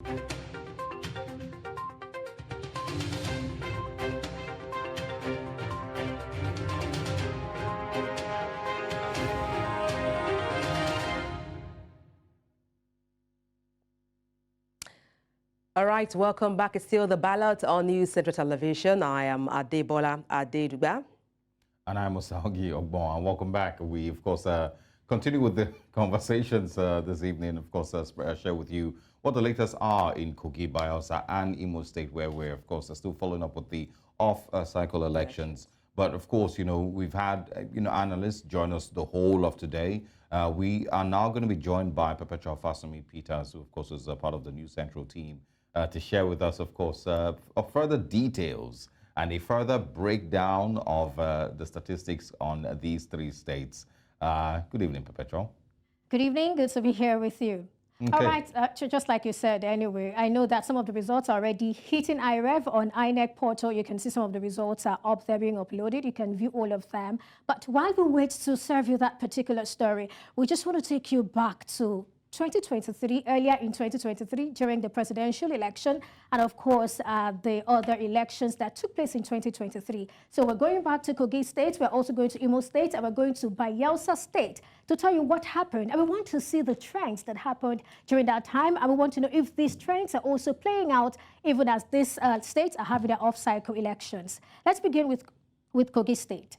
All right, welcome back. It's still the Ballot on News Central Television. I am Adebola Adebola. And I'm Osarogie, and welcome back. We, of course, continue with the conversations this evening. Of course, share with you what the latest are in Kogi, Bayelsa, and Imo State, where we're, of course, still following up with the off-cycle elections. But, of course, we've had, analysts join us the whole of today. We are now going to be joined by Perpetua Peters, who, of course, is a part of the News Central team, to share with us, of course, further details and a further breakdown of the statistics on these three states. Good evening, Perpetua. Good evening. Good to be here with you. Okay. All right. Just like you said, anyway, I know that some of the results are already hitting IREV on INEC portal. You can see some of the results are up there being uploaded. You can view all of them. But while we wait to serve you that particular story, we just want to take you back to 2023, earlier in 2023, during the presidential election, and of course, the other elections that took place in 2023. So we're going back to Kogi State, we're also going to Imo State, and we're going to Bayelsa State to tell you what happened. And we want to see the trends that happened during that time, and we want to know if these trends are also playing out even as these states are having their off-cycle elections. Let's begin with Kogi State.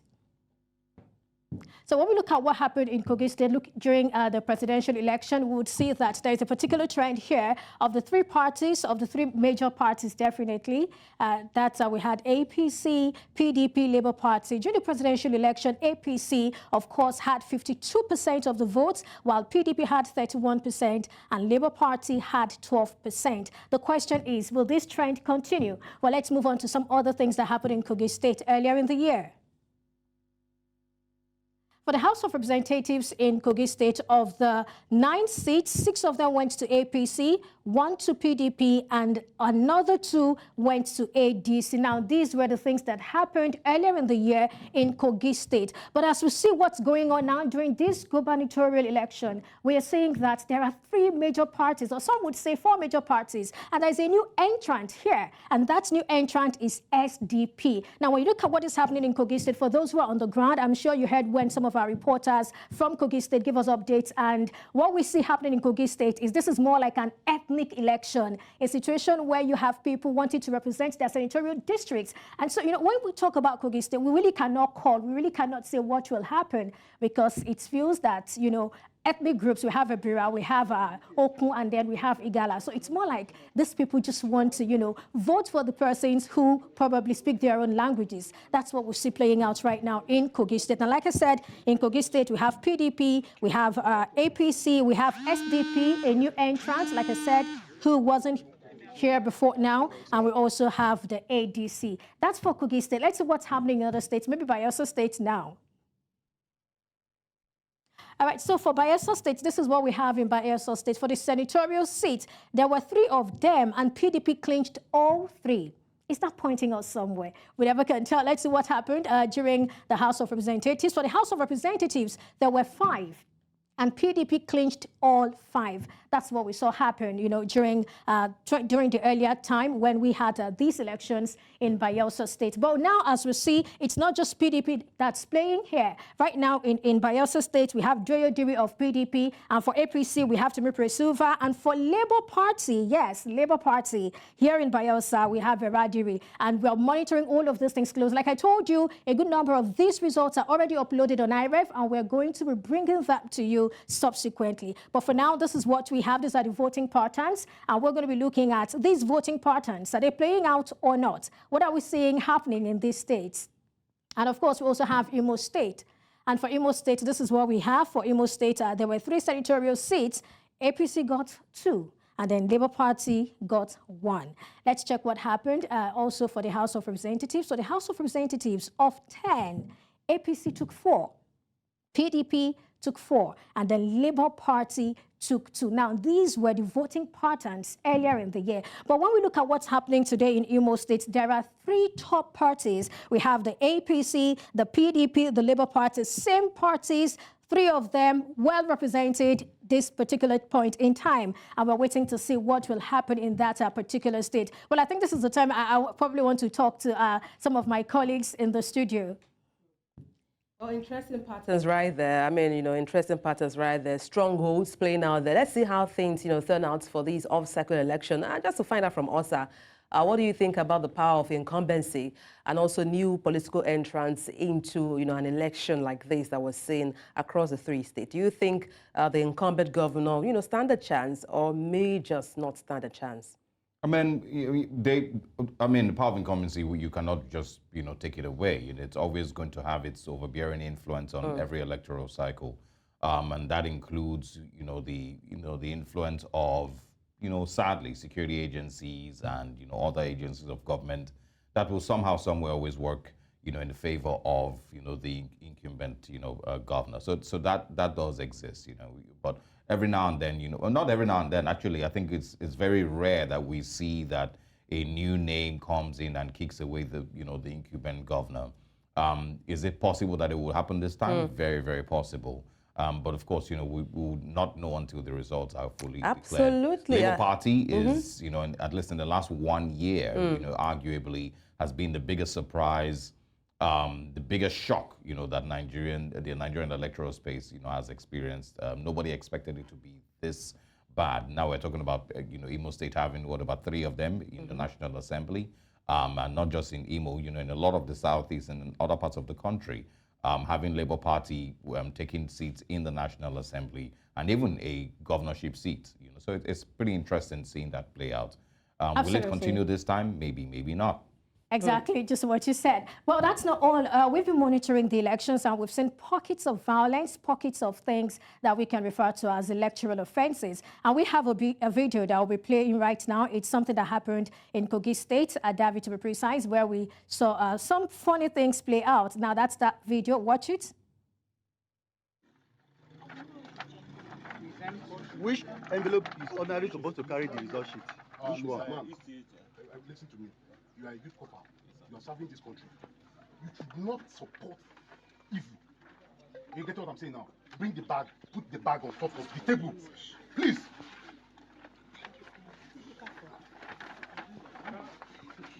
So when we look at what happened in Kogi State during the presidential election, we would see that there is a particular trend here of the three parties, of the three major parties, definitely. We had APC, PDP, Labour Party. During the presidential election, APC, of course, had 52% of the votes, while PDP had 31% and Labour Party had 12%. The question is, will this trend continue? Well, let's move on to some other things that happened in Kogi State earlier in the year. For the House of Representatives in Kogi State, of the 9 seats, 6 of them went to APC, 1 to PDP, and another 2 went to ADC. Now, these were the things that happened earlier in the year in Kogi State. But as we see what's going on now during this gubernatorial election, we are seeing that there are 3 major parties, or some would say 4 major parties, and there's a new entrant here, and that new entrant is SDP. Now, when you look at what is happening in Kogi State, for those who are on the ground, I'm sure you heard when some of our reporters from Kogi State give us updates, and what we see happening in Kogi State is this is more like an ethnic election, a situation where you have people wanting to represent their senatorial districts. And so, when we talk about Kogi State, we really cannot say what will happen, because it feels that, ethnic groups, we have Ebira, we have Okun, and then we have Igala. So it's more like these people just want to, vote for the persons who probably speak their own languages. That's what we see playing out right now in Kogi State. And like I said, in Kogi State, we have PDP, we have APC, we have SDP, a new entrant, like I said, who wasn't here before now, and we also have the ADC. That's for Kogi State. Let's see what's happening in other states, maybe Bayelsa State now. All right, so for Bayelsa State, this is what we have in Bayelsa State. For the senatorial seat, there were 3 of them, and PDP clinched all 3. Is that pointing us somewhere? We never can tell. Let's see what happened during the House of Representatives. For the House of Representatives, there were 5, and PDP clinched all 5. That's what we saw happen, during the earlier time when we had these elections in Bayelsa State. But now, as we see, it's not just PDP that's playing here. Right now in Bayelsa State, we have Doyo Diri of PDP, and for APC, we have Temi Presuva, and for Labour Party, yes, Labour Party, here in Bayelsa, we have Eradiri, and we're monitoring all of these things close. Like I told you, a good number of these results are already uploaded on IREV, and we're going to be bringing that to you subsequently. But for now, this is what we have. These are the voting patterns, and we're going to be looking at these voting patterns. Are they playing out or not? What are we seeing happening in these states? And of course, we also have Imo State. And for Imo State, this is what we have. For Imo State, there were 3 senatorial seats. APC got 2. And then Labour Party got 1. Let's check what happened also for the House of Representatives. So the House of Representatives, of 10, APC took 4. PDP took 4, and the Labour Party took 2. Now, these were the voting patterns earlier in the year. But when we look at what's happening today in Imo State, there are 3 top parties. We have the APC, the PDP, the Labour Party, same parties, 3 of them well represented this particular point in time, and we're waiting to see what will happen in that particular state. Well, I think this is the time I probably want to talk to some of my colleagues in the studio. Oh, interesting patterns right there. I mean, interesting patterns right there. Strongholds playing out there. Let's see how things, turn out for these off-cycle election. Just to find out from Osa, what do you think about the power of incumbency and also new political entrants into, an election like this that we're seeing across the 3 states? Do you think the incumbent governor, stand a chance or may just not stand a chance? I mean, the power of incumbency, you cannot just, take it away. It's always going to have its overbearing influence on every electoral cycle. And that includes, the influence of, sadly, security agencies and, other agencies of government that will somehow, somewhere always work, in the favor of, the incumbent, governor. So that does exist, but every now and then, not every now and then, actually, I think it's very rare that we see that a new name comes in and kicks away the, the incumbent governor. Is it possible that it will happen this time? Very, very possible. But of course, we will not know until the results are fully Absolutely. declared. Labour Party is, at least in the last 1 year, arguably has been the biggest surprise, the biggest shock, that the Nigerian electoral space, has experienced. Nobody expected it to be this bad. Now we're talking about, Imo State having, about 3 of them in the National Assembly, and not just in Imo, in a lot of the Southeast and in other parts of the country, having Labour Party taking seats in the National Assembly and even a governorship seat. So it's pretty interesting seeing that play out. Will it continue this time? Maybe, maybe not. Exactly, just what you said. Well, that's not all. We've been monitoring the elections and we've seen pockets of violence, pockets of things that we can refer to as electoral offenses. And we have a video that will be playing right now. It's something that happened in Kogi State, Adabi to be precise, where we saw some funny things play out. Now, that's that video. Watch it. Which envelope is ordinarily supposed to carry the result sheet? Which one? Listen to me. You are a youth corper. You are serving this country. You should not support evil. You get what I'm saying now? Bring the bag. Put the bag on top of the table. Please.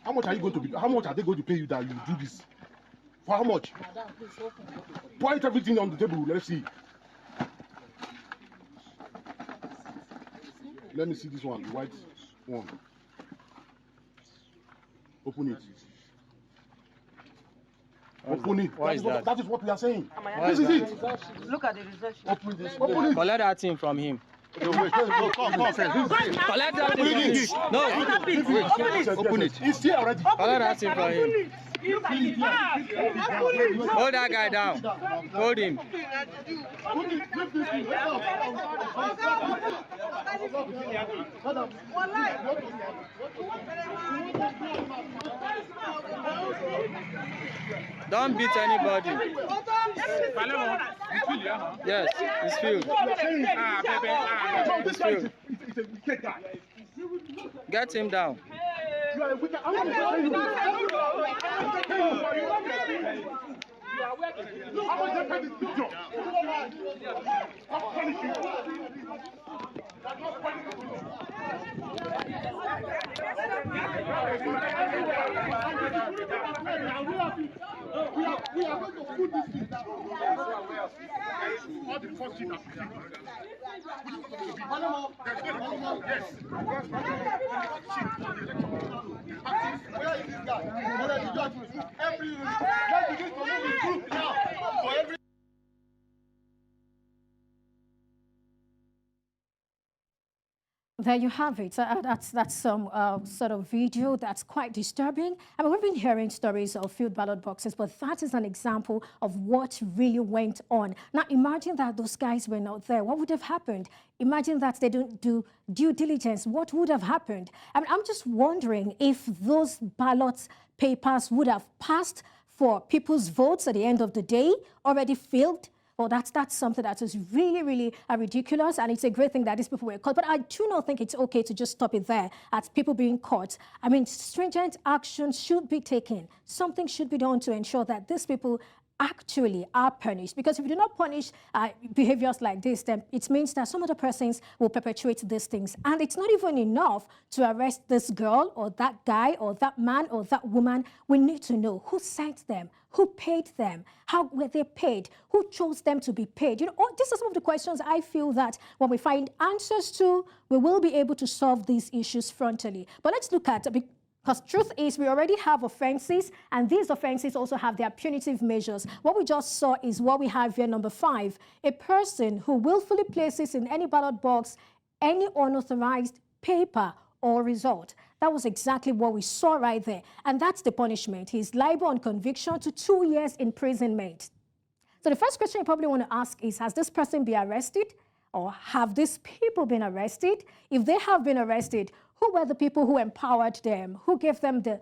How much are you going to be? How much are they going to pay you that you do this? For how much? Point everything on the table. Let's see. Let me see this one, the white one. Open it. Open it. That is what we are saying. This is it. Look at the result. Open this. Open it. Collect that thing from him. Wait, come. Collect that thing from him. No. Open it. It's here already. Collect that thing from him. Hold that guy down. Hold him. Don't beat anybody. Yes, it's filled. It's filled. Get him down. We are going to put this in all the first sheet that where is this guy? What are you doing? Let's begin to move the group now. For every There you have it. That's some sort of video that's quite disturbing. I mean, we've been hearing stories of filled ballot boxes, but that is an example of what really went on. Now, imagine that those guys were not there. What would have happened? Imagine that they don't do due diligence. What would have happened? I mean, I'm just wondering if those ballot papers would have passed for people's votes at the end of the day, already filled. Well, that's something that is really, really ridiculous, and it's a great thing that these people were caught. But I do not think it's okay to just stop it there at people being caught. I mean, stringent action should be taken. Something should be done to ensure that these people actually are punished. Because if you do not punish behaviors like this, then it means that some other persons will perpetuate these things. And it's not even enough to arrest this girl or that guy or that man or that woman. We need to know who sent them, who paid them, how were they paid, who chose them to be paid. You know, these are some of the questions I feel that when we find answers to, we will be able to solve these issues frontally. But let's look at, because truth is we already have offenses, and these offenses also have their punitive measures. What we just saw is what we have here, number 5, a person who willfully places in any ballot box any unauthorized paper or result. That was exactly what we saw right there. And that's the punishment. He's liable on conviction to 2 years imprisonment. So the first question you probably want to ask is, has this person been arrested? Or have these people been arrested? If they have been arrested, who were the people who empowered them? Who gave them the,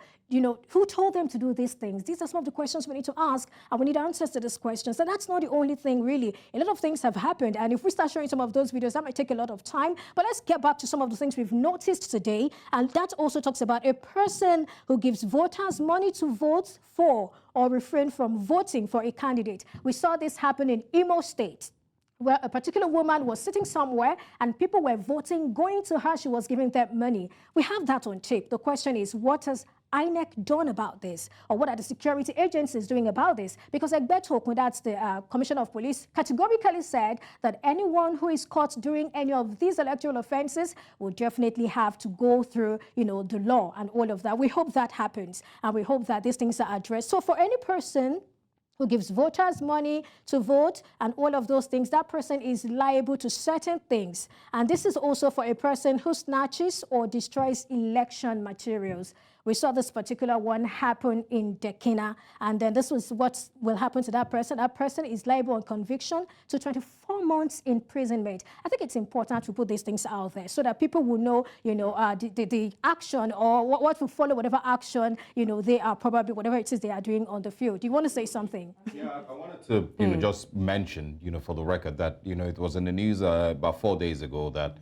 who told them to do these things? These are some of the questions we need to ask, and we need answers to these questions. And that's not the only thing, really. A lot of things have happened, and if we start showing some of those videos, that might take a lot of time. But let's get back to some of the things we've noticed today, and that also talks about a person who gives voters money to vote for or refrain from voting for a candidate. We saw this happen in Imo State, where a particular woman was sitting somewhere and people were voting, going to her, she was giving them money. We have that on tape. The question is, what has INEC done about this? Or what are the security agencies doing about this? Because Adebola, that's the Commissioner of Police, categorically said that anyone who is caught doing any of these electoral offenses will definitely have to go through, the law and all of that. We hope that happens, and we hope that these things are addressed. So for any person who gives voters money to vote and all of those things, that person is liable to certain things. And this is also for a person who snatches or destroys election materials. We saw this particular one happen in Dekina, and then this was what will happen to that person. That person is liable on conviction to 24 months imprisonment. I think it's important to put these things out there so that people will know, the action or what will follow, whatever action, they are probably, whatever it is they are doing on the field. Do you want to say something? Yeah, I wanted to, just mention, for the record that, it was in the news about 4 days ago that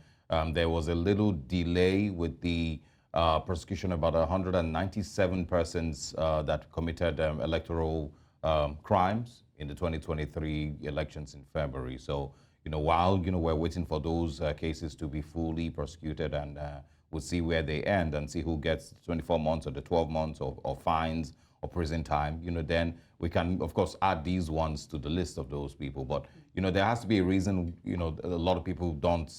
there was a little delay with the prosecution about 197 persons that committed electoral crimes in the 2023 elections in February. So, while, we're waiting for those cases to be fully prosecuted, and we'll see where they end and see who gets 24 months or the 12 months or fines or prison time, then we can, of course, add these ones to the list of those people. But, there has to be a reason, a lot of people don't,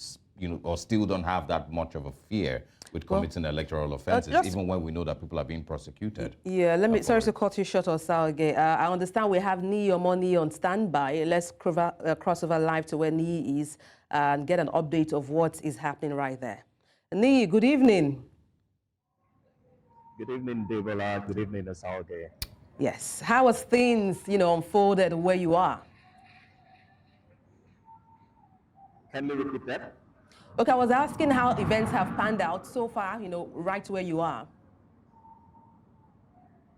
or still don't have that much of a fear with committing electoral offenses, even when we know that people are being prosecuted. Yeah, sorry to cut you short, Osarogie. I understand we have Nii Omoni on standby. Let's cross over live to where Nii is and get an update of what is happening right there. Nii, good evening. Good evening, Adebola. Good evening, Osarogie. Yes. How has things, unfolded where you are? Can you repeat that? Okay, I was asking how events have panned out so far, right where you are.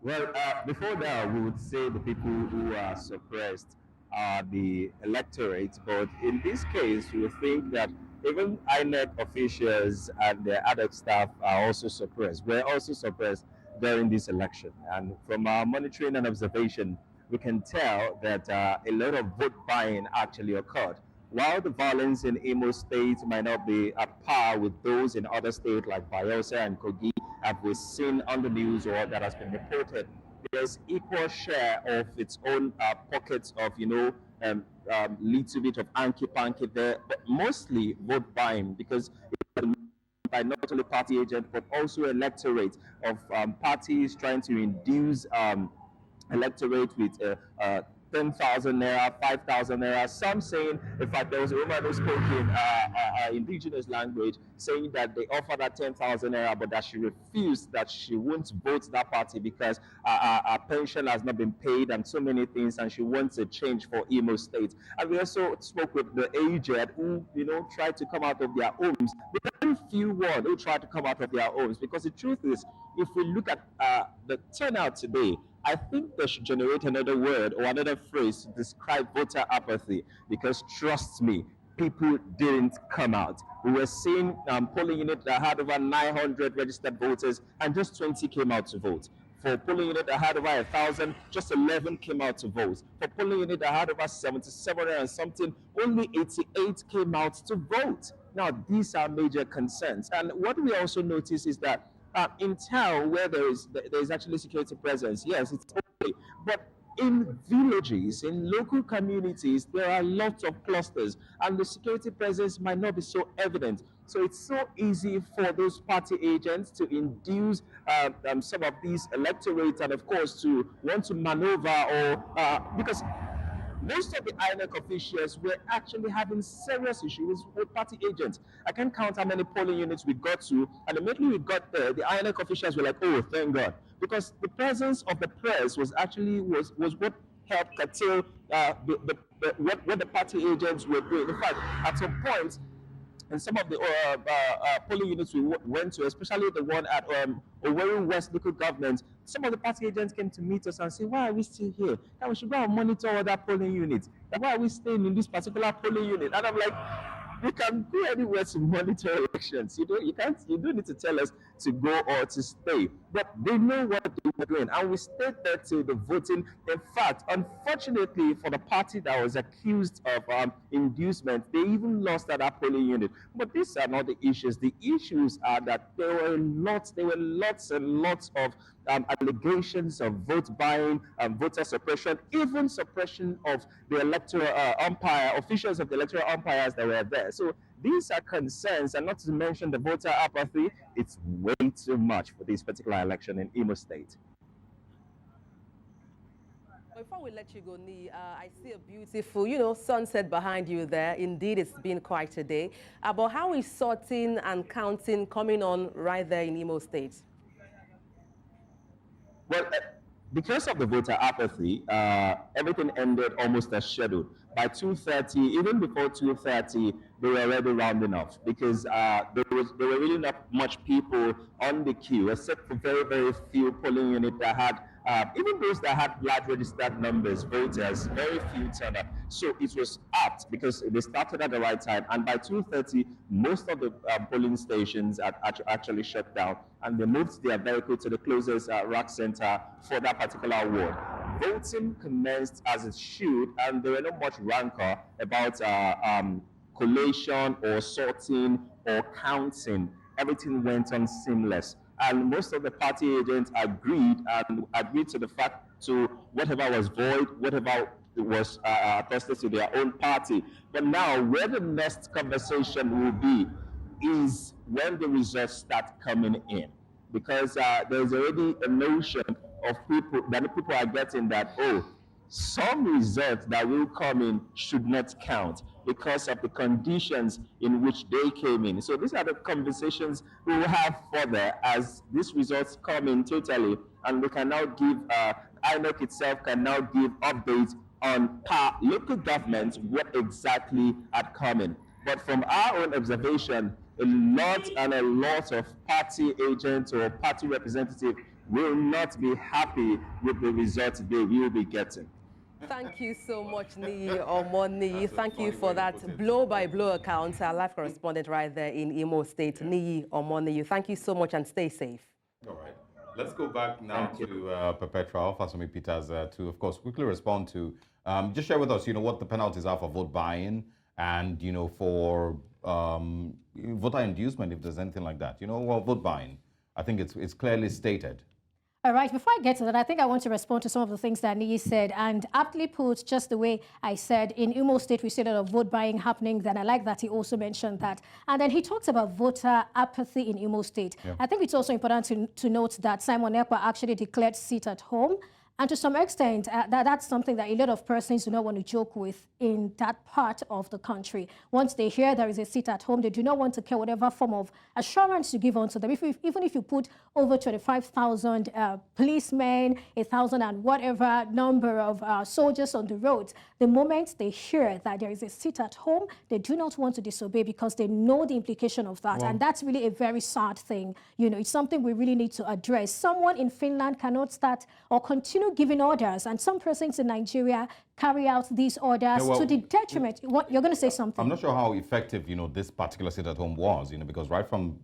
Well, before that, we would say the people who are suppressed are the electorate, but in this case, we think that even INEC officials and their other staff are also suppressed. We're also suppressed during this election. And from our monitoring and observation, we can tell that a lot of vote buying actually occurred. While the violence in Imo State might not be at par with those in other states like Bayelsa and Kogi, as we've seen on the news or that has been reported, there's equal share of its own pockets of, little bit of anky-panky there, but mostly vote buying, because it's by not only party agents, but also electorate of parties trying to induce electorate with 10,000 naira, 5,000 naira. Some saying, in fact, there was a woman who spoke in indigenous language saying that they offered her 10,000 naira, but that she refused, that she won't vote that party because her pension has not been paid and so many things, and she wants a change for Imo State. And we also spoke with the aged who, tried to come out of their homes. Very few ones who tried to come out of their homes, because the truth is, if we look at the turnout today, I think they should generate another word or another phrase to describe voter apathy, because trust me, people didn't come out. We were seeing polling unit that had over 900 registered voters and just 20 came out to vote. For polling unit that had over 1,000, just 11 came out to vote. For polling unit that had over 7,700 and something, only 88 came out to vote. Now, these are major concerns. And what we also notice is that in town where there is actually security presence, yes, it's okay. But in villages, in local communities, there are lots of clusters, and the security presence might not be so evident. So it's so easy for those party agents to induce some of these electorates, and of course to want to maneuver, or because most of the INEC officials were actually having serious issues with party agents. I can't count how many polling units we got to, and immediately we got there, the INEC officials were like, "Oh, thank God," because the presence of the press was actually was what helped curtail what the party agents were doing. In fact, at some point, and some of the polling units we went to, especially the one at Owerri West local government, some of the party agents came to meet us and say, "Why are we still here? Now we should go and monitor other polling units. Why are we staying in this particular polling unit?" And I'm like, we can go anywhere to monitor elections. You don't need to tell us to go or to stay. But they know what they were doing, and we stayed there till the voting. In fact, unfortunately for the party that was accused of inducement, they even lost at that polling unit. But these are not the issues. The issues are that there were lots and lots of allegations of vote buying, voter suppression, even suppression of the electoral umpire, officials of the electoral umpires that were there. So these are concerns, and not to mention the voter apathy. It's way too much for this particular election in Imo State. Before we let you go, Nii, I see a beautiful, sunset behind you there. Indeed, it's been quite a day. But how is sorting and counting coming on right there in Imo State? Well, because of the voter apathy, everything ended almost as scheduled. By 2:30, even before 2:30, they were already rounding off because there were really not much people on the queue, except for very, very few polling units that had, even those that had large registered numbers, voters, very few turned up. So it was apt because they started at the right time, and by 2:30, most of the polling stations had actually shut down, and they moved their vehicle to the closest rack center for that particular ward. Voting commenced as it should, and there were not much rancor about collation or sorting or counting. Everything went on seamless, and most of the party agents agreed to the fact to whatever was void, whatever was attested to their own party. But now, where the next conversation will be is when the results start coming in, because there's already a notion of people are getting that, oh, some results that will come in should not count because of the conditions in which they came in. So these are the conversations we will have further as these results come in totally, and we can now give, INEC itself can now give updates on local governments, what exactly had come in. But from our own observation, a lot of party agents or party representatives will not be happy with the results they will be getting. Thank you so much, Nii Omoni. Thank you for that blow-by-blow account. Our live correspondent right there in Imo State, Nii Omoni. Thank you so much and stay safe. All right. Let's go back now to Perpetua, Fasumi Peters, to, of course, quickly respond to, just share with us, what the penalties are for vote buying and, for voter inducement, if there's anything like that. Well, vote buying, I think it's clearly stated. All right, before I get to that, I think I want to respond to some of the things that Nii said, and aptly put, just the way I said, in Imo State, we see a lot of vote buying happening, and I like that he also mentioned that. And then he talks about voter apathy in Imo State. Yeah. I think it's also important to note that Simon Ekpa actually declared sit at home. And to some extent, that's something that a lot of persons do not want to joke with in that part of the country. Once they hear there is a sit at home, they do not want to care whatever form of assurance you give onto them. Even if you put over 25,000 policemen, 1,000 and whatever number of soldiers on the roads, the moment they hear that there is a sit at home, they do not want to disobey because they know the implication of that. Wow. And that's really a very sad thing. It's something we really need to address. Someone in Finland cannot start or continue giving orders, and some persons in Nigeria carry out these orders to the detriment. What you're going to say something? I'm not sure how effective, this particular sit-at-home was, because right from,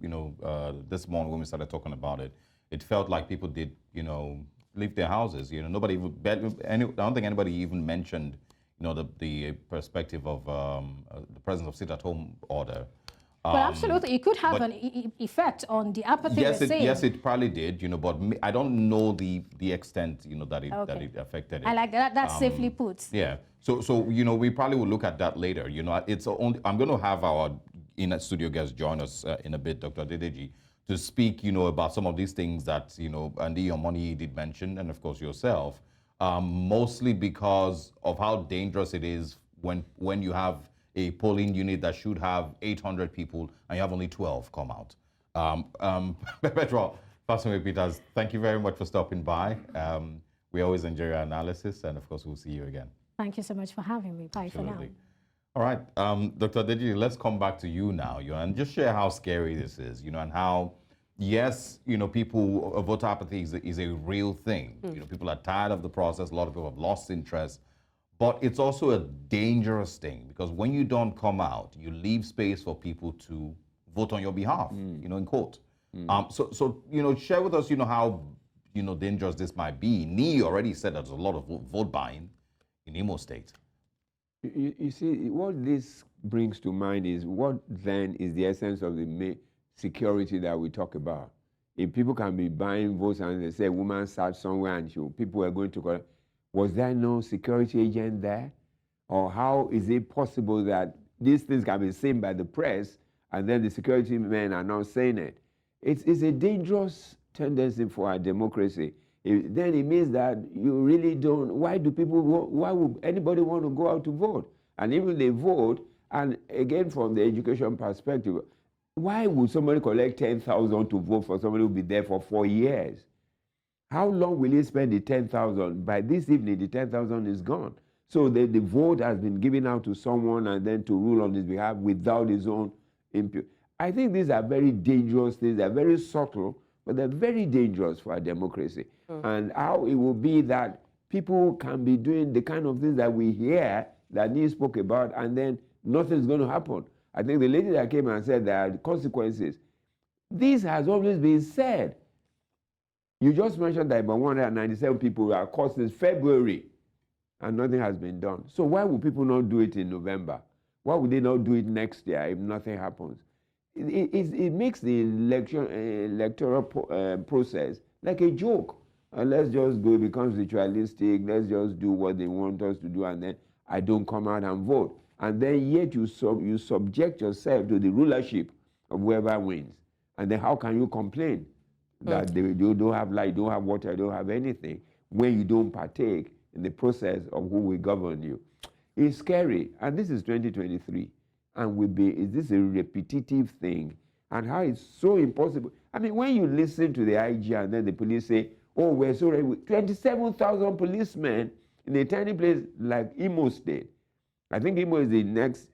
this morning when we started talking about it, it felt like people did, leave their houses. Nobody even, I don't think anybody even mentioned, the perspective of the presence of sit-at-home order. But absolutely, it could have an effect on the apathy. Yes, it probably did, but I don't know the extent, that it affected it. I like that. That's safely put. Yeah. So we probably will look at that later. It's only, I'm going to have our in-studio guests join us in a bit, Dr. Adedeji, to speak, about some of these things that, Andy Omoni did mention, and of course yourself, mostly because of how dangerous it is when you have a polling unit that should have 800 people and you have only 12 come out. Perpetua, Fasome Peters, thank you very much for stopping by. We always enjoy your analysis, and of course we'll see you again. Thank you so much for having me. Bye Absolutely. for now. All right, Dr. Adedeji, let's come back to you now, and just share how scary this is, and how, yes, people, voter apathy is a real thing. People are tired of the process. A lot of people have lost interest. But it's also a dangerous thing, because when you don't come out, you leave space for people to vote on your behalf, in court. So share with us, how, dangerous this might be. Ni already said there's a lot of vote buying in Imo State. You see, what this brings to mind is what then is the essence of the security that we talk about. If people can be buying votes and they say a woman sat somewhere and people are going to collect, was there no security agent there? Or how is it possible that these things can be seen by the press and then the security men are not saying it? It's a dangerous tendency for our democracy. Then it means that you really don't, why would anybody want to go out to vote? And even they vote, and again from the education perspective, why would somebody collect 10,000 to vote for somebody who will be there for 4 years? How long will he spend the 10,000? By this evening, the 10,000 is gone. So the vote has been given out to someone and then to rule on his behalf without his own input. I think these are very dangerous things. They're very subtle, but they're very dangerous for our democracy. And how it will be that people can be doing the kind of things that we hear that Neil spoke about, and then nothing's going to happen. I think the lady that came and said there are consequences. This has always been said. You just mentioned that about 197 people are caught since February, and nothing has been done. So why would people not do it in November? Why would they not do it next year if nothing happens? It makes the electoral process like a joke. And let's just go, it becomes ritualistic, let's just do what they want us to do, and then I don't come out and vote. And then yet you subject yourself to the rulership of whoever wins. And then how can you complain that you don't have light, don't have water, don't have anything, when you don't partake in the process of who will govern you? It's scary. And this is 2023. And is this a repetitive thing? And how it's so impossible. I mean, when you listen to the IG and then the police say, oh, we're so ready with 27,000 policemen in a tiny place like Imo State. I think Imo is the next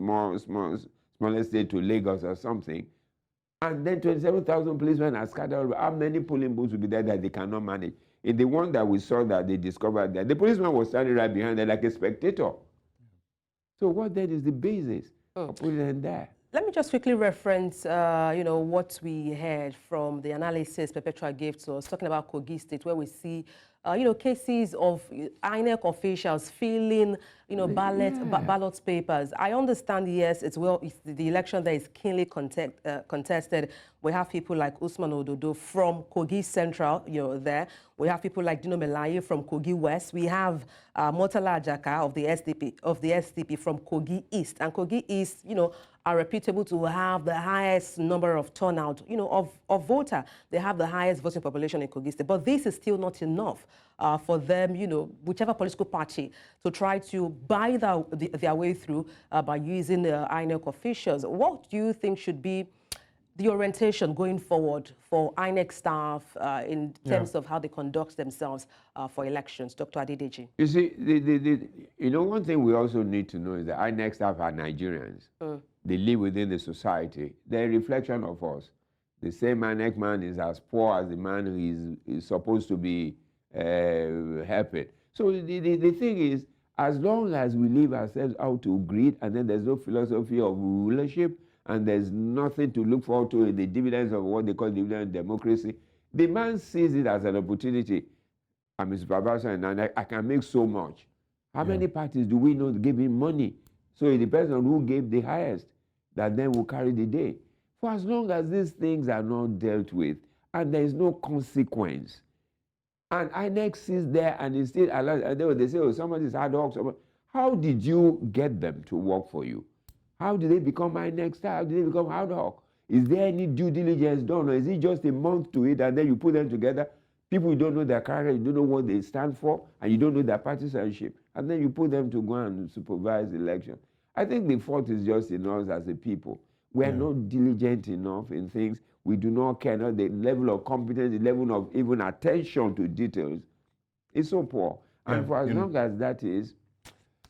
smallest state to Lagos or something. And then 27,000 policemen are scattered. How many polling booths will be there that they cannot manage? In the one that we saw that they discovered that, the policeman was standing right behind there like a spectator. So what then is the basis of putting them there? Let me just quickly reference, what we heard from the analysis Perpetua gave to us, talking about Kogi State, where we see, cases of INEC officials filling, ballot papers. I understand, yes, the election there is keenly contested. We have people like Usman Ododo from Kogi Central, there. We have people like Dino Melaye from Kogi West. We have Motala Ajaka of the SDP from Kogi East. And Kogi East, are reputable to have the highest number of turnout, of voter. They have the highest voting population in Kogi State. But this is still not enough for them, whichever political party, to try to buy their way through by using the INEC officials. What do you think should be the orientation going forward for INEC staff in terms of how they conduct themselves for elections? Dr. Adedeji. You see, one thing we also need to know is that INEC staff are Nigerians. They live within the society. They're a reflection of us. The same INEC man is as poor as the man who is supposed to be helping. So the thing is, as long as we leave ourselves out to greed, and then there's no philosophy of rulership, and there's nothing to look forward to in the dividends of what they call dividend democracy. The man sees it as an opportunity. I'm Mr. Babasa and I can make so much. How many parties do we know give him money? So it depends on who gave the highest, that then will carry the day. For as long as these things are not dealt with and there is no consequence, and INEC sits there and is still allowed, and they say, oh, somebody is ad hoc. How did you get them to work for you? How did they become INEC staff? How did they become ad hoc? Is there any due diligence done, or is it just a month to it and then you put them together? People you don't know their character, you don't know what they stand for, and you don't know their partisanship, and then you put them to go and supervise the election. I think the fault is just in us as a people. We are not diligent enough in things. We do not care. Not the level of competence, the level of even attention to details is so poor. And for as long as that is,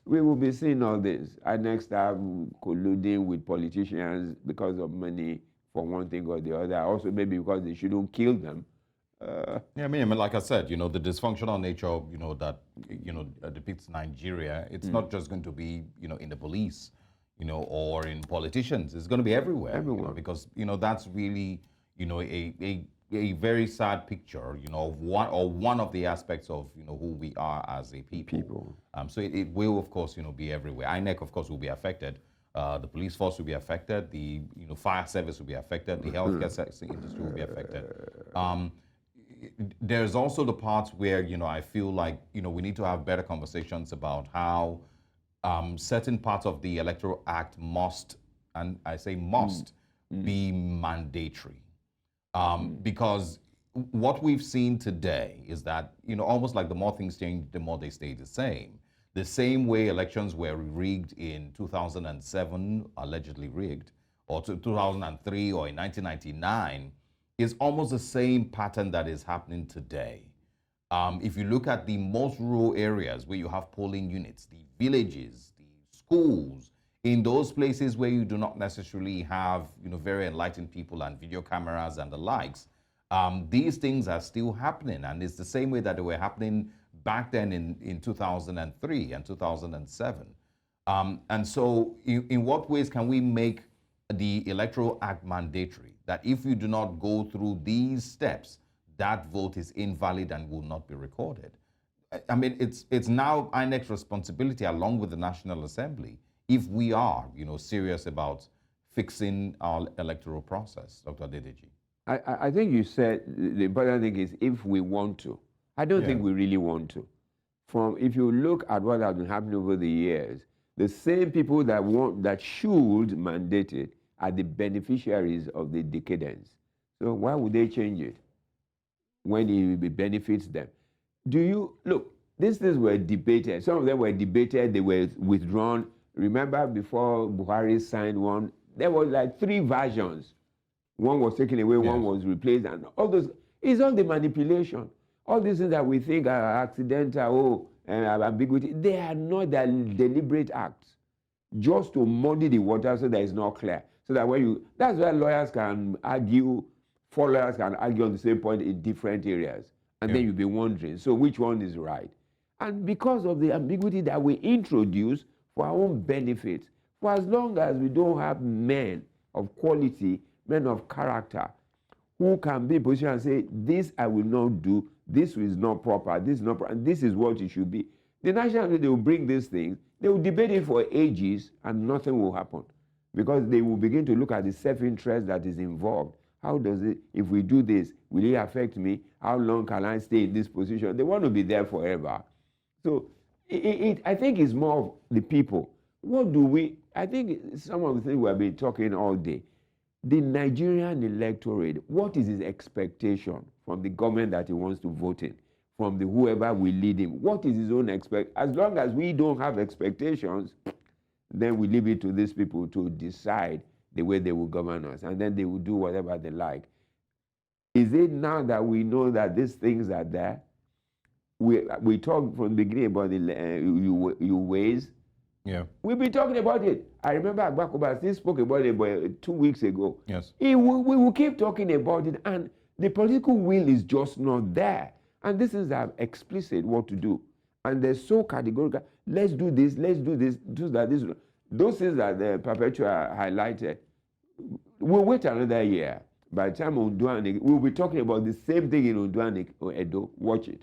we will be seeing all this. Our next time colluding with politicians because of money for one thing or the other. Also maybe because they shouldn't kill them. I mean, like I said, the dysfunctional nature of, that, depicts Nigeria, it's not just going to be, in the police, or in politicians. It's going to be everywhere. Because, that's really, a very sad picture, of one of the aspects of, who we are as a people. So it will, of course, be everywhere. INEC, of course, will be affected. The police force will be affected. The, fire service will be affected. The healthcare industry will be affected. There's also the part where, I feel like, we need to have better conversations about how certain parts of the Electoral Act must, and I say must, be mandatory. Because what we've seen today is that, almost like the more things change, the more they stay the same. The same way elections were rigged in 2007, allegedly rigged, or 2003 or in 1999, is almost the same pattern that is happening today. If you look at the most rural areas where you have polling units, the villages, the schools, in those places where you do not necessarily have, very enlightened people and video cameras and the likes, these things are still happening. And it's the same way that they were happening back then in 2003 and 2007. And so in what ways can we make the Electoral Act mandatory, that if you do not go through these steps, that vote is invalid and will not be recorded? I mean, it's now INEC's responsibility, along with the National Assembly, if we are, serious about fixing our electoral process. Dr. Adedeji. I think you said the important thing is if we want to. I don't think we really want to. If you look at what has been happening over the years, the same people that should mandate it are the beneficiaries of the decadence. So why would they change it when it benefits them? Look, these things were debated. Some of them were debated, they were withdrawn. Remember before Buhari signed one, there were like 3 versions. One was taken away, one was replaced, and all those. It's all the manipulation. All these things that we think are accidental, ambiguity, they are not, they're deliberate acts, just to muddy the water so that it's not clear. So that that's why lawyers can argue, 4 lawyers can argue on the same point in different areas. And then you'll be wondering, so which one is right? And because of the ambiguity that we introduce for our own benefit, for as long as we don't have men of quality, men of character, who can be in position and say, this I will not do, this is not proper, this is not proper, and this is what it should be. The National Assembly, they will bring these things, they will debate it for ages, and nothing will happen. Because they will begin to look at the self-interest that is involved. How does it, if we do this, will it affect me? How long can I stay in this position? They want to be there forever. So I think it's more of the people. I think some of the things we have been talking all day. The Nigerian electorate, what is his expectation from the government that he wants to vote in, from whoever will lead him? What is his own As long as we don't have expectations, then we leave it to these people to decide the way they will govern us, and then they will do whatever they like. Is it now that we know that these things are there? We talked from the beginning about the you ways. Yeah. We've been talking about it. I remember Agbakoba still spoke about it 2 weeks ago. Yes. We will keep talking about it, and the political will is just not there. And this is explicit what to do. And they're so categorical. Let's do this, let's do this, do that, this. Those things that the Perpetua highlighted, We'll wait another year. By the time Unduanik, we'll be talking about the same thing in Unduanik or Edo. Watch it.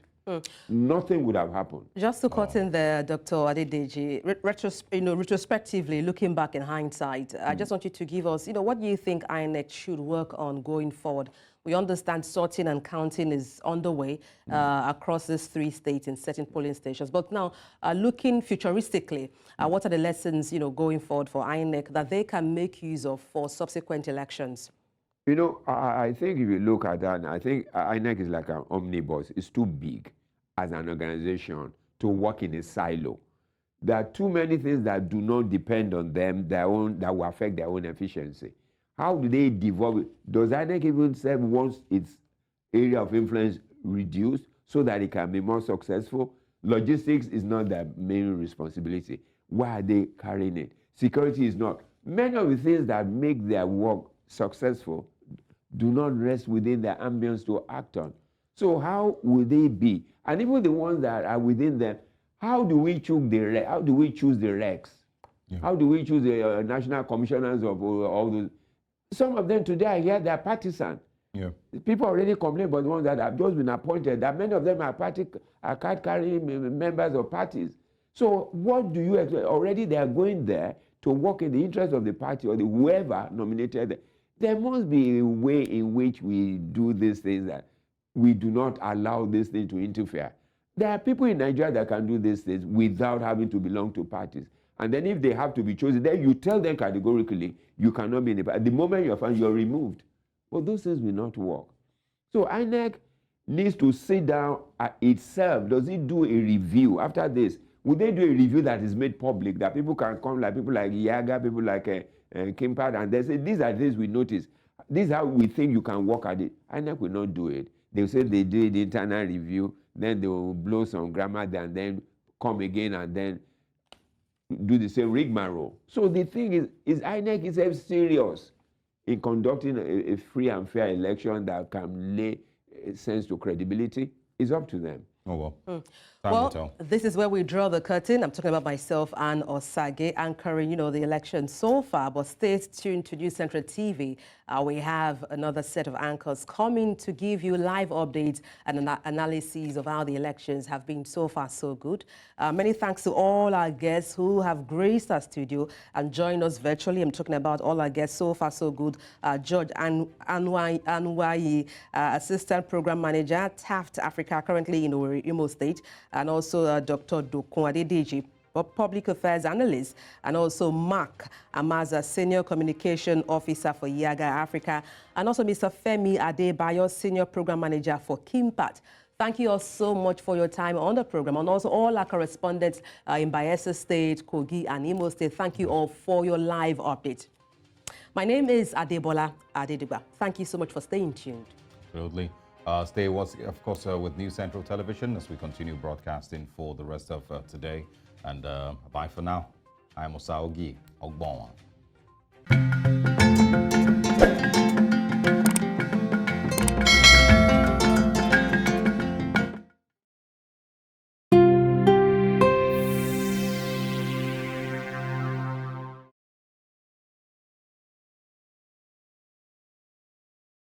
Nothing would have happened. Just to cut in there, Dr. Adedeji, retrospectively, looking back in hindsight, I just want you to give us, what do you think INEC should work on going forward? We understand sorting and counting is underway across these 3 states in certain polling stations. But now, looking futuristically, what are the lessons, going forward for INEC that they can make use of for subsequent elections? I think if you look at that, I think INEC is like an omnibus. It's too big as an organization to work in a silo. There are too many things that do not depend on them, that will affect their own efficiency. How do they devolve? Does INEC even say once its area of influence reduced so that it can be more successful? Logistics is not their main responsibility. Why are they carrying it? Security is not. Many of the things that make their work successful do not rest within their ambience to act on. So how will they be? And even the ones that are within them, how do we choose the recs? How do we choose the national commissioners of all those? Some of them today, I hear they're partisan. Yeah. People already complain about the ones that have just been appointed, that many of them are card-carrying members of parties. So what do you expect? Already they are going there to work in the interest of the party or whoever nominated them. There must be a way in which we do these things that we do not allow this thing to interfere. There are people in Nigeria that can do these things without having to belong to parties. And then if they have to be chosen, then you tell them categorically, you cannot be in the party. The moment you're found, you're removed. Well, those things will not work. So INEC needs to sit down itself. Does it do a review after this? Would they do a review that is made public, that people can come, like people like Yaga, people like Kimpad, and they say, these are things we notice. This is how we think you can work at it. INEC will not do it. They will say they do the internal review, then they will blow some grammar, and then come again and then do the same rigmarole. So the thing is INEC itself serious in conducting a free and fair election that can lay a sense to credibility? It's up to them. Oh, well. Time will tell. This is where we draw the curtain. I'm talking about myself and Osarogie anchoring, the election so far. But stay tuned to News Central TV. We have another set of anchors coming to give you live updates and analyses of how the elections have been so far so good. Many thanks to all our guests who have graced our studio and joined us virtually. I'm talking about all our guests so far so good. George Anwayi, Assistant Program Manager, Taft Africa, currently in Imo State, and also Dr. Dokun Adedeji, Public Affairs Analyst, and also Mark Amaza, Senior Communication Officer for Yaga Africa, and also Mr. Femi Adebayo, Senior Program Manager for Kimpat. Thank you all so much for your time on the program, and also all our correspondents in Bayelsa State, Kogi, and Imo State. Thank you all for your live update. My name is Adebola Adediba. Thank you so much for staying tuned. Absolutely. Stay, of course, with News Central Television as we continue broadcasting for the rest of today. And bye for now. I'm Osarogie Ogbonwa.